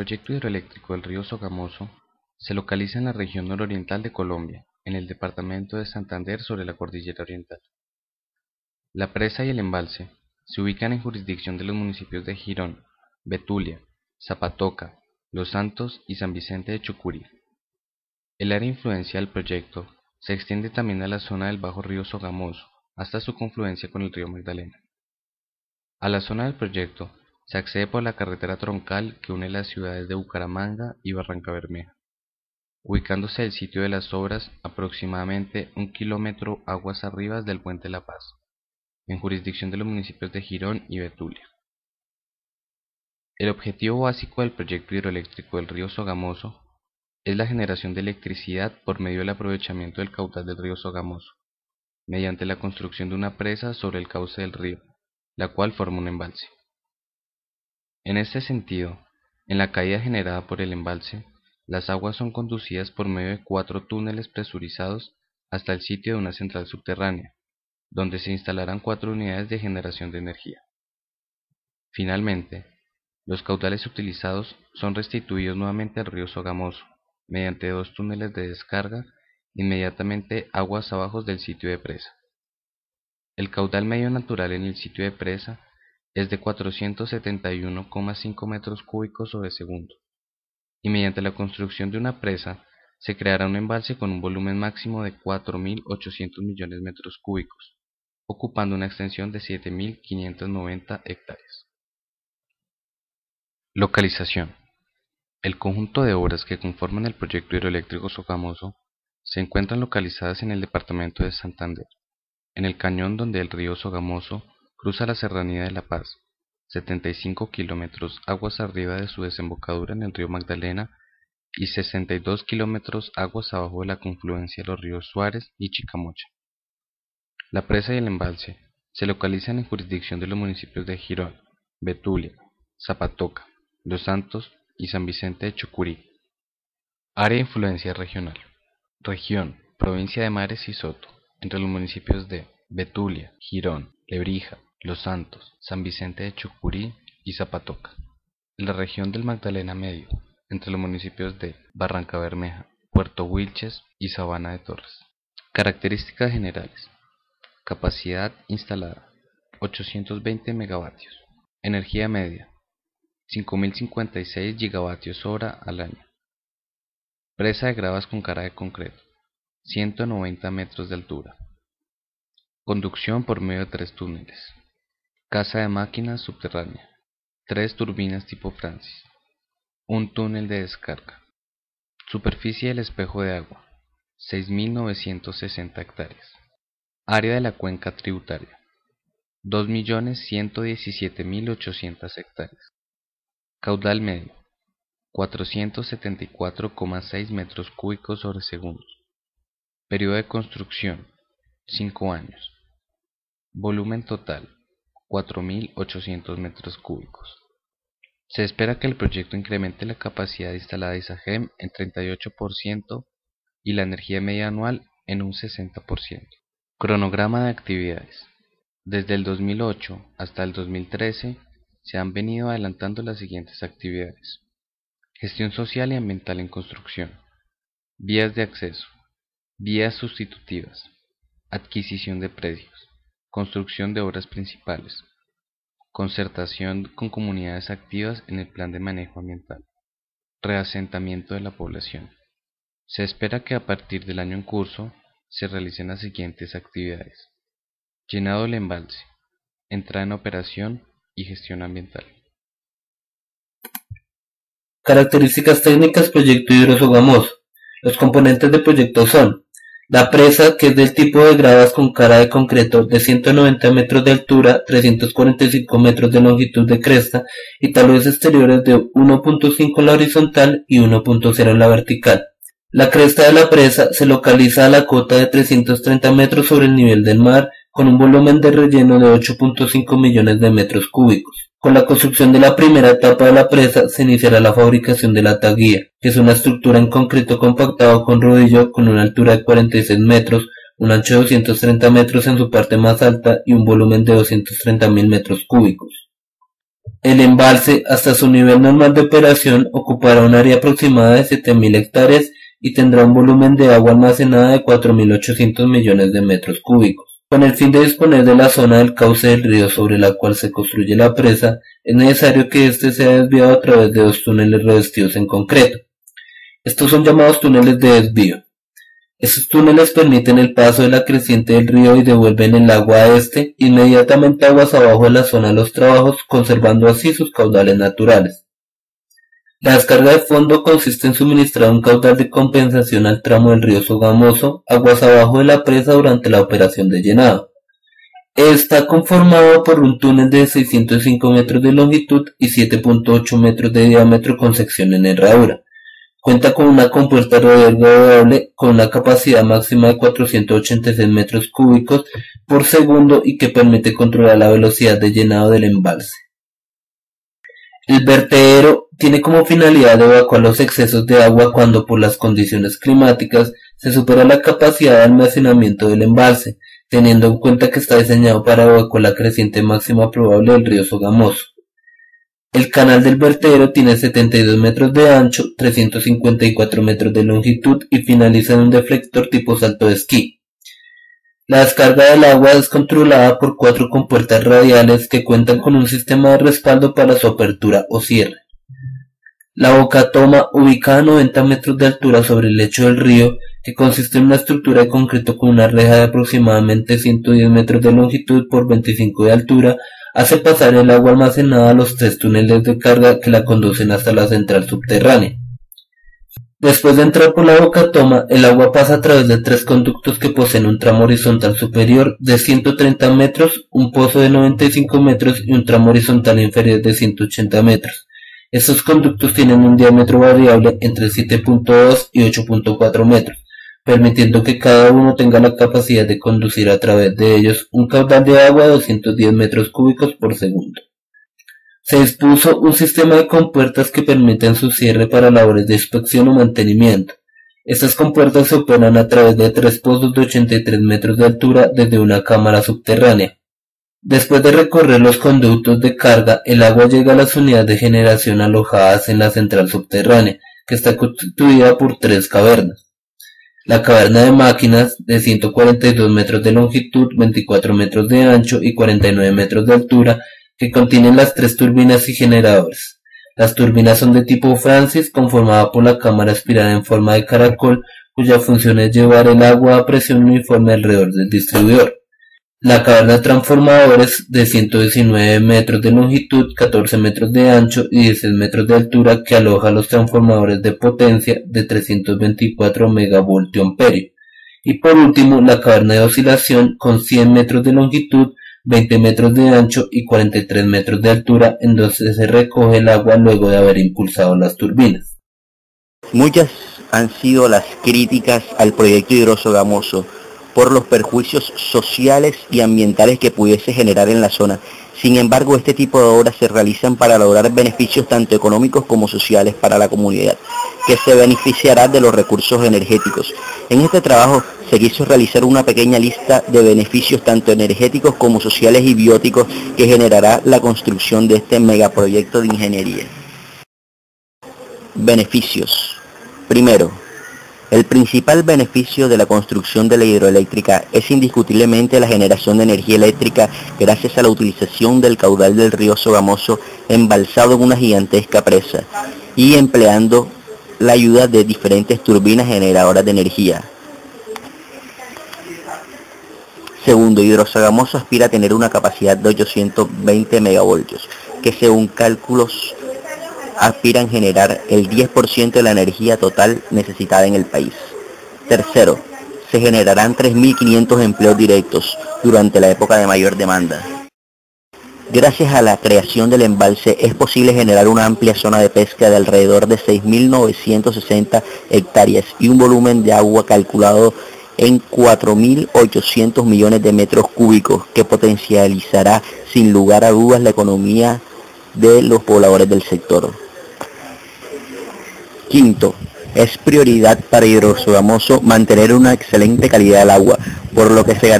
proyecto hidroeléctrico del río Sogamoso se localiza en la región nororiental de Colombia, en el departamento de Santander sobre la cordillera oriental. La presa y el embalse se ubican en jurisdicción de los municipios de Girón, Betulia, Zapatoca, Los Santos y San Vicente de Chucurí. El área de influencia del proyecto se extiende también a la zona del bajo río Sogamoso, hasta su confluencia con el río Magdalena. A la zona del proyecto se accede por la carretera troncal que une las ciudades de Bucaramanga y Barrancabermeja, ubicándose el sitio de las obras aproximadamente 1 kilómetro aguas arriba del Puente La Paz, en jurisdicción de los municipios de Girón y Betulia. El objetivo básico del proyecto hidroeléctrico del río Sogamoso es la generación de electricidad por medio del aprovechamiento del caudal del río Sogamoso, mediante la construcción de una presa sobre el cauce del río, la cual forma un embalse. En este sentido, en la caída generada por el embalse, las aguas son conducidas por medio de 4 túneles presurizados hasta el sitio de una central subterránea, donde se instalarán 4 unidades de generación de energía. Finalmente, los caudales utilizados son restituidos nuevamente al río Sogamoso, mediante 2 túneles de descarga inmediatamente aguas abajo del sitio de presa. El caudal medio natural en el sitio de presa es de 471,5 metros cúbicos sobre segundo, y mediante la construcción de una presa se creará un embalse con un volumen máximo de 4.800 millones de metros cúbicos, ocupando una extensión de 7.590 hectáreas. Localización. El conjunto de obras que conforman el proyecto hidroeléctrico Sogamoso se encuentran localizadas en el departamento de Santander, en el cañón donde el río Sogamoso cruza la serranía de La Paz, 75 kilómetros aguas arriba de su desembocadura en el río Magdalena y 62 kilómetros aguas abajo de la confluencia de los ríos Suárez y Chicamocha. La presa y el embalse se localizan en jurisdicción de los municipios de Girón, Betulia, Zapatoca, Los Santos y San Vicente de Chucurí. Área de influencia regional. Región, provincia de Mares y Soto, entre los municipios de Betulia, Girón, Lebrija, Los Santos, San Vicente de Chucurí y Zapatoca. La región del Magdalena Medio, entre los municipios de Barrancabermeja, Puerto Wilches y Sabana de Torres. Características generales. Capacidad instalada, 820 megavatios. Energía media, 5.056 gigavatios hora al año. Presa de gravas con cara de concreto, 190 metros de altura. Conducción por medio de 3 túneles. Casa de máquinas subterránea, 3 turbinas tipo Francis, un túnel de descarga. Superficie del espejo de agua, 6.960 hectáreas. Área de la cuenca tributaria, 2.117.800 hectáreas. Caudal medio, 474,6 metros cúbicos sobre segundo. Periodo de construcción, 5 años. Volumen total, 4.800 metros cúbicos. Se espera que el proyecto incremente la capacidad instalada de ISAGEM en 38% y la energía media anual en un 60%. Cronograma de actividades. Desde el 2008 hasta el 2013 se han venido adelantando las siguientes actividades: gestión social y ambiental en construcción, vías de acceso, vías sustitutivas, adquisición de predios, construcción de obras principales, concertación con comunidades activas en el plan de manejo ambiental, reasentamiento de la población. Se espera que a partir del año en curso se realicen las siguientes actividades: llenado del embalse, entrada en operación y gestión ambiental. Características técnicas Proyecto Hidrosogamoso. Los componentes del proyecto son: la presa, que es del tipo de gravas con cara de concreto de 190 metros de altura, 345 metros de longitud de cresta y taludes exteriores de 1.5 en la horizontal y 1.0 en la vertical. La cresta de la presa se localiza a la cota de 330 metros sobre el nivel del mar, con un volumen de relleno de 8.5 millones de metros cúbicos. Con la construcción de la primera etapa de la presa se iniciará la fabricación de la taguía, que es una estructura en concreto compactado con rodillo con una altura de 46 metros, un ancho de 230 metros en su parte más alta y un volumen de 230.000 metros cúbicos. El embalse, hasta su nivel normal de operación, ocupará un área aproximada de 7.000 hectáreas y tendrá un volumen de agua almacenada de 4.800 millones de metros cúbicos. Con el fin de disponer de la zona del cauce del río sobre la cual se construye la presa, es necesario que éste sea desviado a través de 2 túneles revestidos en concreto. Estos son llamados túneles de desvío. Estos túneles permiten el paso de la creciente del río y devuelven el agua a este inmediatamente aguas abajo de la zona de los trabajos, conservando así sus caudales naturales. La descarga de fondo consiste en suministrar un caudal de compensación al tramo del río Sogamoso, aguas abajo de la presa durante la operación de llenado. Está conformado por un túnel de 605 metros de longitud y 7.8 metros de diámetro con sección en herradura. Cuenta con una compuerta radial con una capacidad máxima de 486 metros cúbicos por segundo y que permite controlar la velocidad de llenado del embalse. El vertedero tiene como finalidad evacuar los excesos de agua cuando por las condiciones climáticas se supera la capacidad de almacenamiento del embalse, teniendo en cuenta que está diseñado para evacuar la creciente máxima probable del río Sogamoso. El canal del vertedero tiene 72 metros de ancho, 354 metros de longitud y finaliza en un deflector tipo salto de esquí. La descarga del agua es controlada por 4 compuertas radiales que cuentan con un sistema de respaldo para su apertura o cierre. La bocatoma, ubicada a 90 metros de altura sobre el lecho del río, que consiste en una estructura de concreto con una reja de aproximadamente 110 metros de longitud por 25 de altura, hace pasar el agua almacenada a los 3 túneles de carga que la conducen hasta la central subterránea. Después de entrar por la bocatoma, el agua pasa a través de 3 conductos que poseen un tramo horizontal superior de 130 metros, un pozo de 95 metros y un tramo horizontal inferior de 180 metros. Estos conductos tienen un diámetro variable entre 7.2 y 8.4 metros, permitiendo que cada uno tenga la capacidad de conducir a través de ellos un caudal de agua de 210 metros cúbicos por segundo. Se dispuso un sistema de compuertas que permiten su cierre para labores de inspección o mantenimiento. Estas compuertas se operan a través de 3 pozos de 83 metros de altura desde una cámara subterránea. Después de recorrer los conductos de carga, el agua llega a las unidades de generación alojadas en la central subterránea, que está constituida por 3 cavernas. La caverna de máquinas, de 142 metros de longitud, 24 metros de ancho y 49 metros de altura, que contienen las 3 turbinas y generadores. Las turbinas son de tipo Francis, conformada por la cámara espiral en forma de caracol, cuya función es llevar el agua a presión uniforme alrededor del distribuidor. La caverna de transformadores, de 119 metros de longitud, 14 metros de ancho y 16 metros de altura, que aloja los transformadores de potencia de 324 megavoltio-amperio. Y por último, la caverna de oscilación, con 100 metros de longitud, 20 metros de ancho y 43 metros de altura, en donde se recoge el agua luego de haber impulsado las turbinas. Muchas han sido las críticas al proyecto Hidrosogamoso por los perjuicios sociales y ambientales que pudiese generar en la zona. Sin embargo, este tipo de obras se realizan para lograr beneficios tanto económicos como sociales para la comunidad, que se beneficiará de los recursos energéticos. En este trabajo se quiso realizar una pequeña lista de beneficios tanto energéticos como sociales y bióticos que generará la construcción de este megaproyecto de ingeniería. Beneficios. Primero, el principal beneficio de la construcción de la hidroeléctrica es indiscutiblemente la generación de energía eléctrica gracias a la utilización del caudal del río Sogamoso embalsado en una gigantesca presa y empleando la ayuda de diferentes turbinas generadoras de energía. Segundo, Hidrosogamoso aspira a tener una capacidad de 820 megavoltios, que según cálculos aspiran a generar el 10% de la energía total necesitada en el país. Tercero, se generarán 3.500 empleos directos durante la época de mayor demanda. Gracias a la creación del embalse es posible generar una amplia zona de pesca de alrededor de 6.960 hectáreas y un volumen de agua calculado en 4.800 millones de metros cúbicos que potencializará sin lugar a dudas la economía de los pobladores del sector. Quinto, es prioridad para Hidrosogamoso mantener una excelente calidad del agua, por lo que se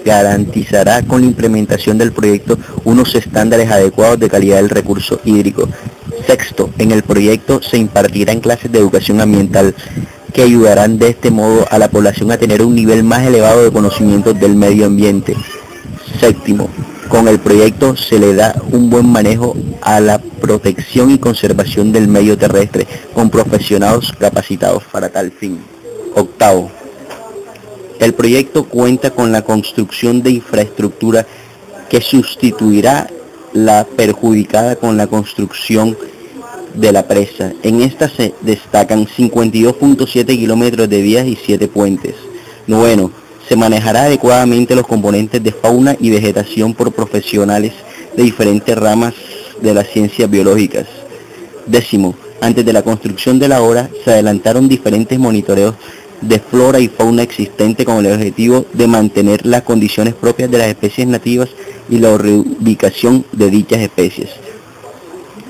garantizará con la implementación del proyecto unos estándares adecuados de calidad del recurso hídrico. Sexto, en el proyecto se impartirán clases de educación ambiental que ayudarán de este modo a la población a tener un nivel más elevado de conocimiento del medio ambiente. Séptimo, con el proyecto se le da un buen manejo a la protección y conservación del medio terrestre con profesionales capacitados para tal fin. Octavo, el proyecto cuenta con la construcción de infraestructura que sustituirá la perjudicada con la construcción de la presa. En esta se destacan 52.7 kilómetros de vías y 7 puentes. Noveno, se manejará adecuadamente los componentes de fauna y vegetación por profesionales de diferentes ramas de las ciencias biológicas. Décimo, antes de la construcción de la obra se adelantaron diferentes monitoreos de flora y fauna existente con el objetivo de mantener las condiciones propias de las especies nativas y la reubicación de dichas especies.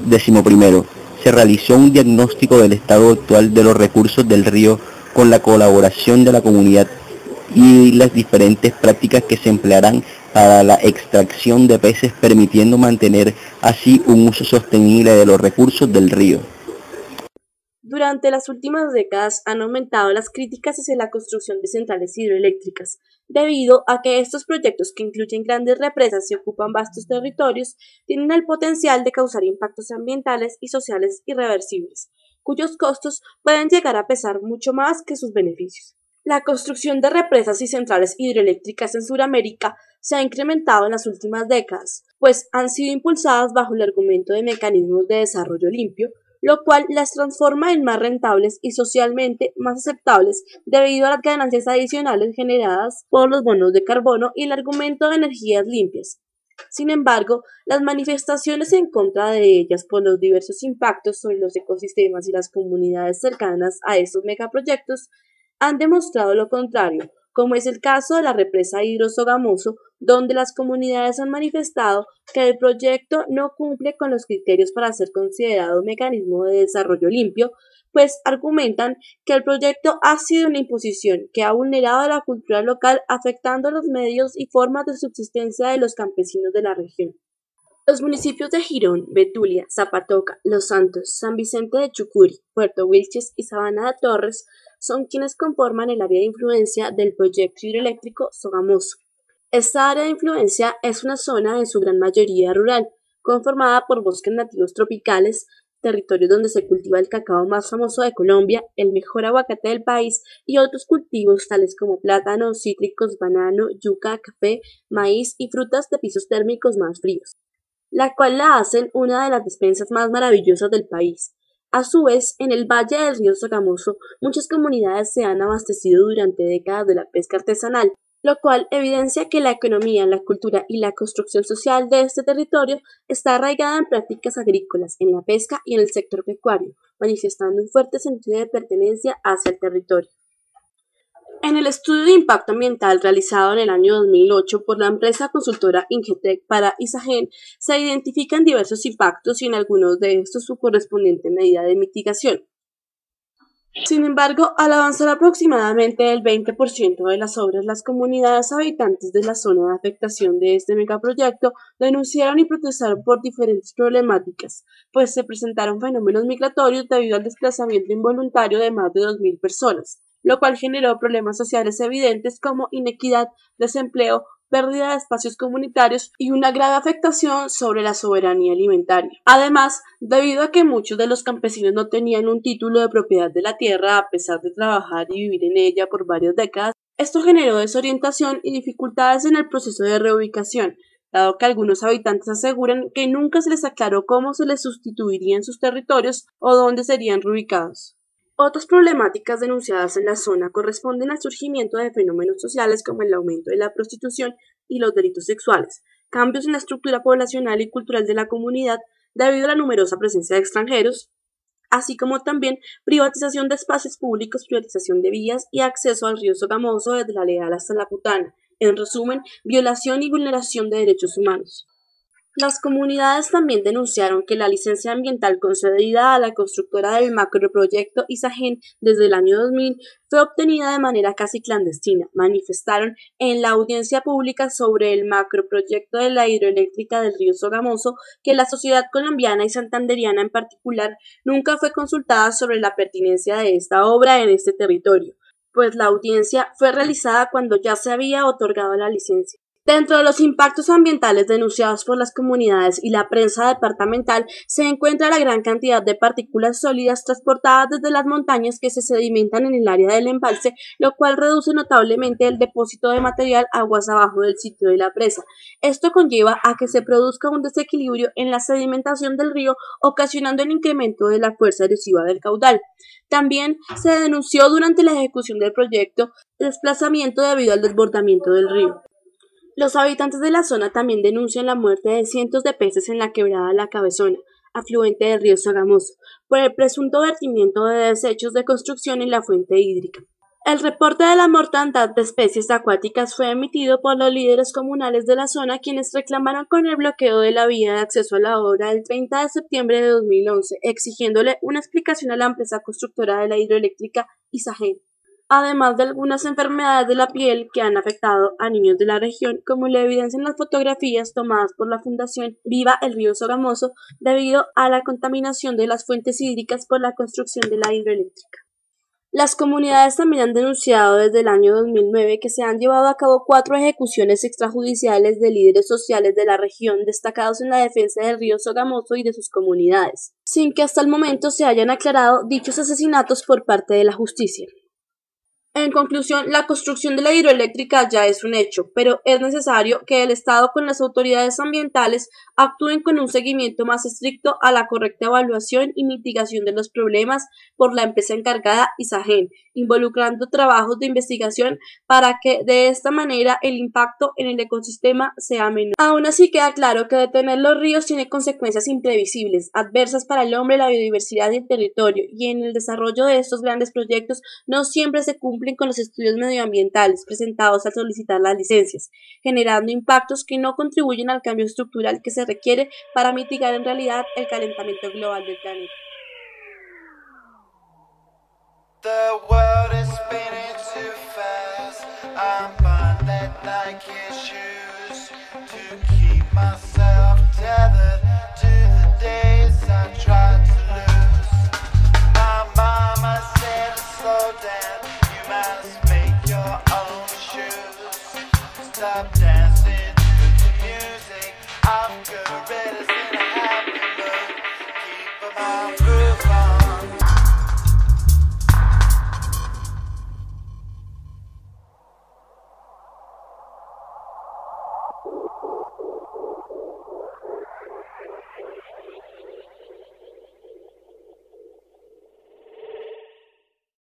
Décimo primero, se realizó un diagnóstico del estado actual de los recursos del río con la colaboración de la comunidad y las diferentes prácticas que se emplearán para la extracción de peces, permitiendo mantener así un uso sostenible de los recursos del río. Durante las últimas décadas han aumentado las críticas hacia la construcción de centrales hidroeléctricas, debido a que estos proyectos, que incluyen grandes represas y ocupan vastos territorios, tienen el potencial de causar impactos ambientales y sociales irreversibles, cuyos costos pueden llegar a pesar mucho más que sus beneficios. La construcción de represas y centrales hidroeléctricas en Sudamérica se ha incrementado en las últimas décadas, pues han sido impulsadas bajo el argumento de mecanismos de desarrollo limpio, lo cual las transforma en más rentables y socialmente más aceptables debido a las ganancias adicionales generadas por los bonos de carbono y el argumento de energías limpias. Sin embargo, las manifestaciones en contra de ellas por los diversos impactos sobre los ecosistemas y las comunidades cercanas a estos megaproyectos han demostrado lo contrario, como es el caso de la represa Hidro-Sogamoso, donde las comunidades han manifestado que el proyecto no cumple con los criterios para ser considerado un mecanismo de desarrollo limpio, pues argumentan que el proyecto ha sido una imposición que ha vulnerado la cultura local, afectando los medios y formas de subsistencia de los campesinos de la región. Los municipios de Girón, Betulia, Zapatoca, Los Santos, San Vicente de Chucurí, Puerto Wilches y Sabana de Torres son quienes conforman el área de influencia del proyecto hidroeléctrico Sogamoso. Esta área de influencia es una zona en su gran mayoría rural, conformada por bosques nativos tropicales, territorios donde se cultiva el cacao más famoso de Colombia, el mejor aguacate del país y otros cultivos tales como plátanos, cítricos, banano, yuca, café, maíz y frutas de pisos térmicos más fríos, la cual la hacen una de las despensas más maravillosas del país. A su vez, en el valle del río Sogamoso, muchas comunidades se han abastecido durante décadas de la pesca artesanal, lo cual evidencia que la economía, la cultura y la construcción social de este territorio está arraigada en prácticas agrícolas, en la pesca y en el sector pecuario, manifestando un fuerte sentido de pertenencia hacia el territorio. En el estudio de impacto ambiental realizado en el año 2008 por la empresa consultora Ingetec para Isagen, se identifican diversos impactos y en algunos de estos su correspondiente medida de mitigación. Sin embargo, al avanzar aproximadamente el 20% de las obras, las comunidades habitantes de la zona de afectación de este megaproyecto denunciaron y protestaron por diferentes problemáticas, pues se presentaron fenómenos migratorios debido al desplazamiento involuntario de más de 2.000 personas, lo cual generó problemas sociales evidentes como inequidad, desempleo, pérdida de espacios comunitarios y una grave afectación sobre la soberanía alimentaria. Además, debido a que muchos de los campesinos no tenían un título de propiedad de la tierra a pesar de trabajar y vivir en ella por varias décadas, esto generó desorientación y dificultades en el proceso de reubicación, dado que algunos habitantes aseguran que nunca se les aclaró cómo se les sustituiría en sus territorios o dónde serían reubicados. Otras problemáticas denunciadas en la zona corresponden al surgimiento de fenómenos sociales como el aumento de la prostitución y los delitos sexuales, cambios en la estructura poblacional y cultural de la comunidad debido a la numerosa presencia de extranjeros, así como también privatización de espacios públicos, privatización de vías y acceso al río Sogamoso desde la Leal hasta la Putana. En resumen, violación y vulneración de derechos humanos. Las comunidades también denunciaron que la licencia ambiental concedida a la constructora del macroproyecto Isagen desde el año 2000 fue obtenida de manera casi clandestina. Manifestaron en la audiencia pública sobre el macroproyecto de la hidroeléctrica del río Sogamoso que la sociedad colombiana y santandereana en particular nunca fue consultada sobre la pertinencia de esta obra en este territorio, pues la audiencia fue realizada cuando ya se había otorgado la licencia. Dentro de los impactos ambientales denunciados por las comunidades y la prensa departamental se encuentra la gran cantidad de partículas sólidas transportadas desde las montañas que se sedimentan en el área del embalse, lo cual reduce notablemente el depósito de material aguas abajo del sitio de la presa. Esto conlleva a que se produzca un desequilibrio en la sedimentación del río, ocasionando el incremento de la fuerza erosiva del caudal. También se denunció durante la ejecución del proyecto desplazamiento debido al desbordamiento del río. Los habitantes de la zona también denuncian la muerte de cientos de peces en la quebrada La Cabezona, afluente del río Sogamoso, por el presunto vertimiento de desechos de construcción en la fuente hídrica. El reporte de la mortandad de especies acuáticas fue emitido por los líderes comunales de la zona, quienes reclamaron con el bloqueo de la vía de acceso a la obra el 30 de septiembre de 2011, exigiéndole una explicación a la empresa constructora de la hidroeléctrica Isagen, además de algunas enfermedades de la piel que han afectado a niños de la región, como lo evidencian las fotografías tomadas por la Fundación Viva el Río Sogamoso debido a la contaminación de las fuentes hídricas por la construcción de la hidroeléctrica. Las comunidades también han denunciado desde el año 2009 que se han llevado a cabo 4 ejecuciones extrajudiciales de líderes sociales de la región destacados en la defensa del río Sogamoso y de sus comunidades, sin que hasta el momento se hayan aclarado dichos asesinatos por parte de la justicia. En conclusión, la construcción de la hidroeléctrica ya es un hecho, pero es necesario que el Estado con las autoridades ambientales actúen con un seguimiento más estricto a la correcta evaluación y mitigación de los problemas por la empresa encargada Isagen, involucrando trabajos de investigación para que de esta manera el impacto en el ecosistema sea menor. Aún así queda claro que detener los ríos tiene consecuencias imprevisibles, adversas para el hombre, la biodiversidad y el territorio, y en el desarrollo de estos grandes proyectos no siempre se cumplen con los estudios medioambientales presentados al solicitar las licencias, generando impactos que no contribuyen al cambio estructural que se requiere para mitigar en realidad el calentamiento global del planeta. The world is spinning too fast. I'm buying that Nike shoes to keep myself tethered to the days I tried to lose. My mama said slow down. You must make your own shoes. Stop dancing to the music. I'm good.